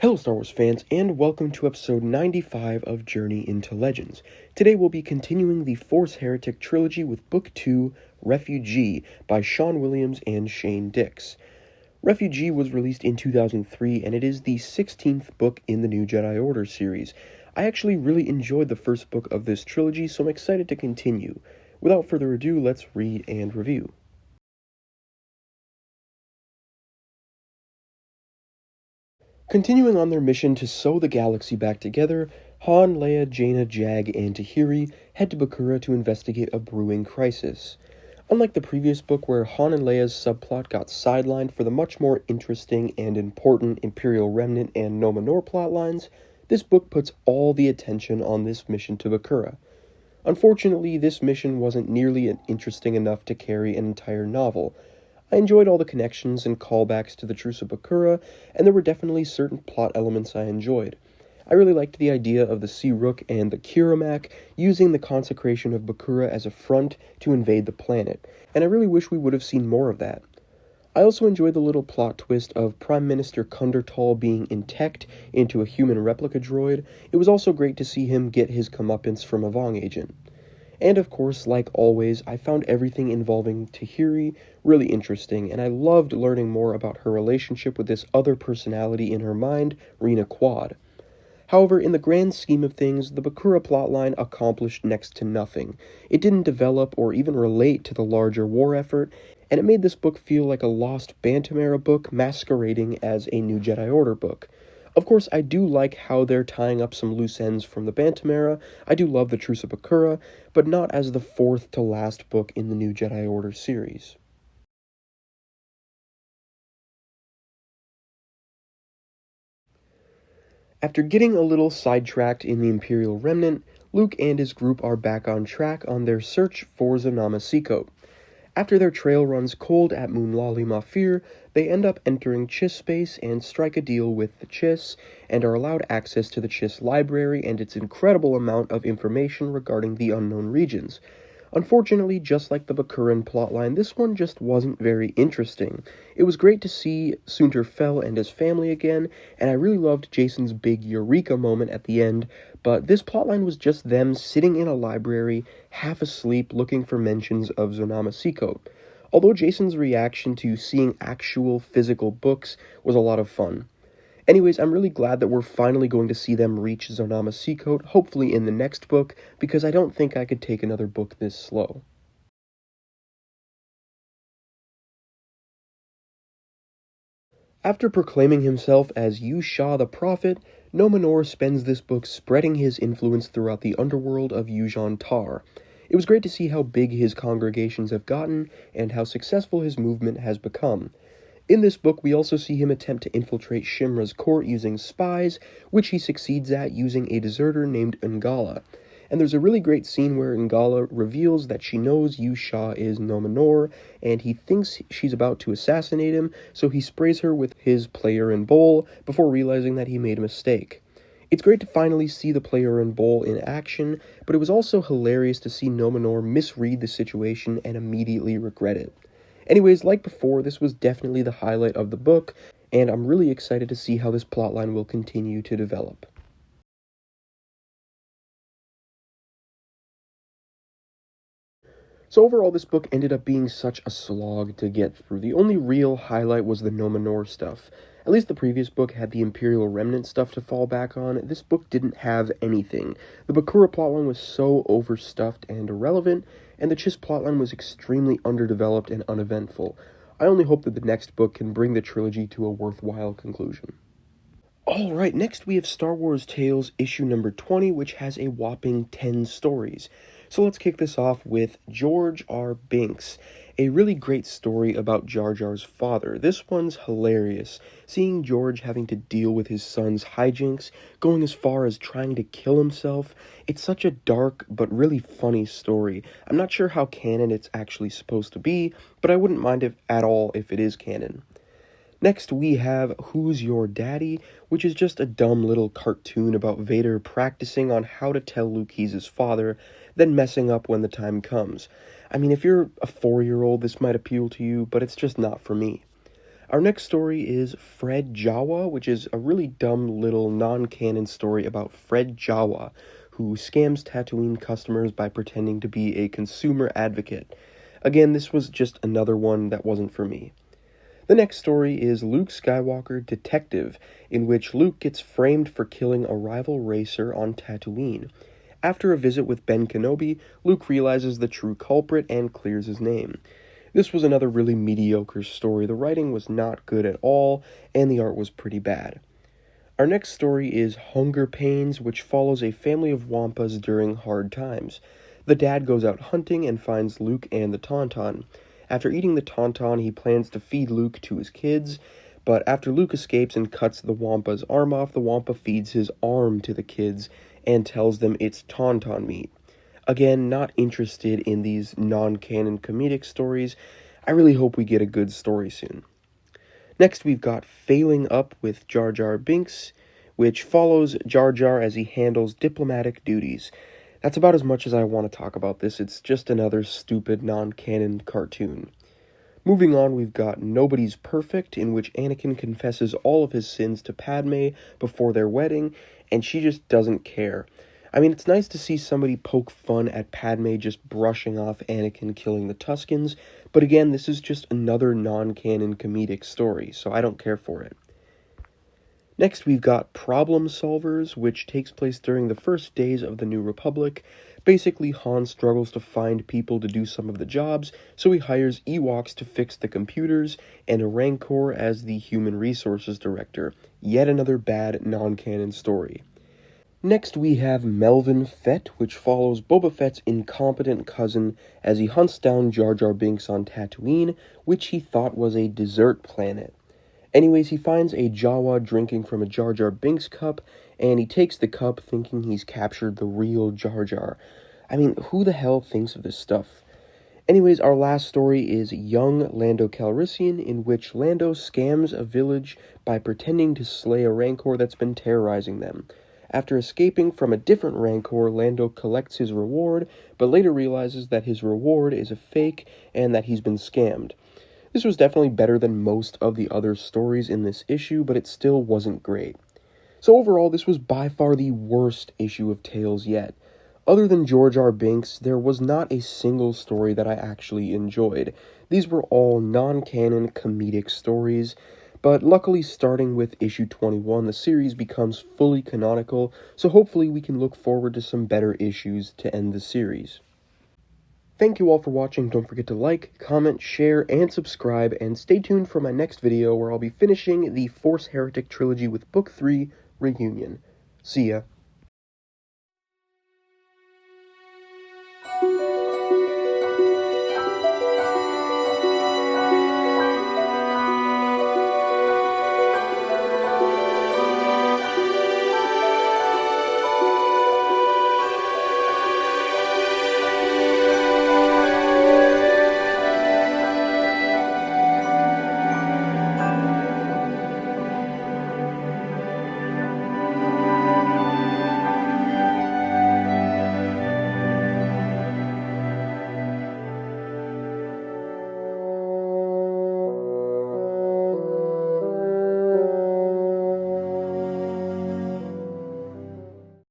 Hello Star Wars fans, and welcome to episode 95 of Journey into Legends. Today we'll be continuing the Force Heretic trilogy with Book 2, Refugee, by Sean Williams and Shane Dix. Refugee was released in 2003, and it is the 16th book in the New Jedi Order series. I actually really enjoyed the first book of this trilogy, so I'm excited to continue. Without further ado, let's read and review. Continuing on their mission to sew the galaxy back together, Han, Leia, Jaina, Jag, and Tahiri head to Bakura to investigate a brewing crisis. Unlike the previous book where Han and Leia's subplot got sidelined for the much more interesting and important Imperial Remnant and Numenor plotlines, this book puts all the attention on this mission to Bakura. Unfortunately, this mission wasn't nearly interesting enough to carry an entire novel. I enjoyed all the connections and callbacks to the Truce of Bakura, and there were definitely certain plot elements I enjoyed. I really liked the idea of the Sea Rook and the Kiramak using the consecration of Bakura as a front to invade the planet, and I really wish we would have seen more of that. I also enjoyed the little plot twist of Prime Minister Kundertal being inteched into a human replica droid. It was also great to see him get his comeuppance from a Vong agent. And of course, like always, I found everything involving Tahiri really interesting, and I loved learning more about her relationship with this other personality in her mind, Rena Quad. However, in the grand scheme of things, the Bakura plotline accomplished next to nothing. It didn't develop or even relate to the larger war effort, and it made this book feel like a lost Bantam era book masquerading as a New Jedi Order book. Of course, I do like how they're tying up some loose ends from the Bantam era. I do love the Truce of Bakura, but not as the fourth to last book in the New Jedi Order series. After getting a little sidetracked in the Imperial Remnant, Luke and his group are back on track on their search for Zonama Seco. After their trail runs cold at Moonlali Mafir, they end up entering Chiss space and strike a deal with the Chiss, and are allowed access to the Chiss library and its incredible amount of information regarding the unknown regions. Unfortunately, just like the Bakuran plotline, this one just wasn't very interesting. It was great to see Soontir Fel and his family again, and I really loved Jason's big eureka moment at the end, but this plotline was just them sitting in a library, half asleep, looking for mentions of Zonama Seco. Although Jason's reaction to seeing actual physical books was a lot of fun. Anyways, I'm really glad that we're finally going to see them reach Zonama Seco, hopefully in the next book, because I don't think I could take another book this slow. After proclaiming himself as Yusha the Prophet, Numenor spends this book spreading his influence throughout the underworld of Yuuzhan Tar. It was great to see how big his congregations have gotten, and how successful his movement has become. In this book, we also see him attempt to infiltrate Shimra's court using spies, which he succeeds at using a deserter named Ungala. And there's a really great scene where Ungala reveals that she knows Yusha is Numenor, and he thinks she's about to assassinate him, so he sprays her with his player and bowl before realizing that he made a mistake. It's great to finally see the player and bowl in action, but it was also hilarious to see Numenor misread the situation and immediately regret it. Anyways, like before, this was definitely the highlight of the book, and I'm really excited to see how this plotline will continue to develop. So overall, this book ended up being such a slog to get through. The only real highlight was the Numenor stuff. At least the previous book had the Imperial Remnant stuff to fall back on. This book didn't have anything. The Bakura plotline was so overstuffed and irrelevant, and the Chiss plotline was extremely underdeveloped and uneventful. I only hope that the next book can bring the trilogy to a worthwhile conclusion. Alright, next we have Star Wars Tales issue number 20, which has a whopping 10 stories. So let's kick this off with George R. Binks. a really great story about Jar Jar's father. This one's hilarious, seeing George having to deal with his son's hijinks, going as far as trying to kill himself. It's such a dark but really funny story. I'm not sure how canon it's actually supposed to be, but I wouldn't mind it at all if it is canon. Next, we have Who's Your Daddy, which is just a dumb little cartoon about Vader practicing on how to tell Luke he's his father, then messing up when the time comes. I mean, if you're a 4-year-old, this might appeal to you, but it's just not for me. Our next story is Fred Jawa, which is a really dumb little non-canon story about Fred Jawa, who scams Tatooine customers by pretending to be a consumer advocate. Again, this was just another one that wasn't for me. The next story is Luke Skywalker Detective, in which Luke gets framed for killing a rival racer on Tatooine. After a visit with Ben Kenobi, Luke realizes the true culprit and clears his name. This was another really mediocre story. The writing was not good at all, and the art was pretty bad. Our next story is Hunger Pains, which follows a family of Wampas during hard times. The dad goes out hunting and finds Luke and the Tauntaun. After eating the Tauntaun, he plans to feed Luke to his kids, but after Luke escapes and cuts the Wampa's arm off, the Wampa feeds his arm to the kids and tells them it's Tauntaun meat. Again, not interested in these non-canon comedic stories. I really hope we get a good story soon. Next, we've got Failing Up with Jar Jar Binks, which follows Jar Jar as he handles diplomatic duties. That's about as much as I want to talk about this. It's just another stupid non-canon cartoon. Moving on, we've got Nobody's Perfect, in which Anakin confesses all of his sins to Padme before their wedding, and she just doesn't care. I mean, it's nice to see somebody poke fun at Padme just brushing off Anakin killing the Tuskens, but again, this is just another non-canon comedic story, so I don't care for it. Next, we've got Problem Solvers, which takes place during the first days of the New Republic. Basically, Han struggles to find people to do some of the jobs, so he hires Ewoks to fix the computers, and a Rancor as the Human Resources Director. Yet another bad non-canon story. Next, we have Melvin Fett, which follows Boba Fett's incompetent cousin as he hunts down Jar Jar Binks on Tatooine, which he thought was a desert planet. Anyways, he finds a Jawa drinking from a Jar Jar Binks cup, and he takes the cup thinking he's captured the real Jar Jar. I mean, who the hell thinks of this stuff? Anyways, our last story is Young Lando Calrissian, in which Lando scams a village by pretending to slay a Rancor that's been terrorizing them. After escaping from a different Rancor, Lando collects his reward, but later realizes that his reward is a fake and that he's been scammed. This was definitely better than most of the other stories in this issue, but it still wasn't great. So overall, this was by far the worst issue of Tales yet. Other than Jar Jar Binks, there was not a single story that I actually enjoyed. These were all non-canon comedic stories, but luckily starting with issue 21, the series becomes fully canonical, so hopefully we can look forward to some better issues to end the series. Thank you all for watching. Don't forget to like, comment, share, and subscribe, and stay tuned for my next video where I'll be finishing the Force Heretic trilogy with Book 3, Reunion. See ya.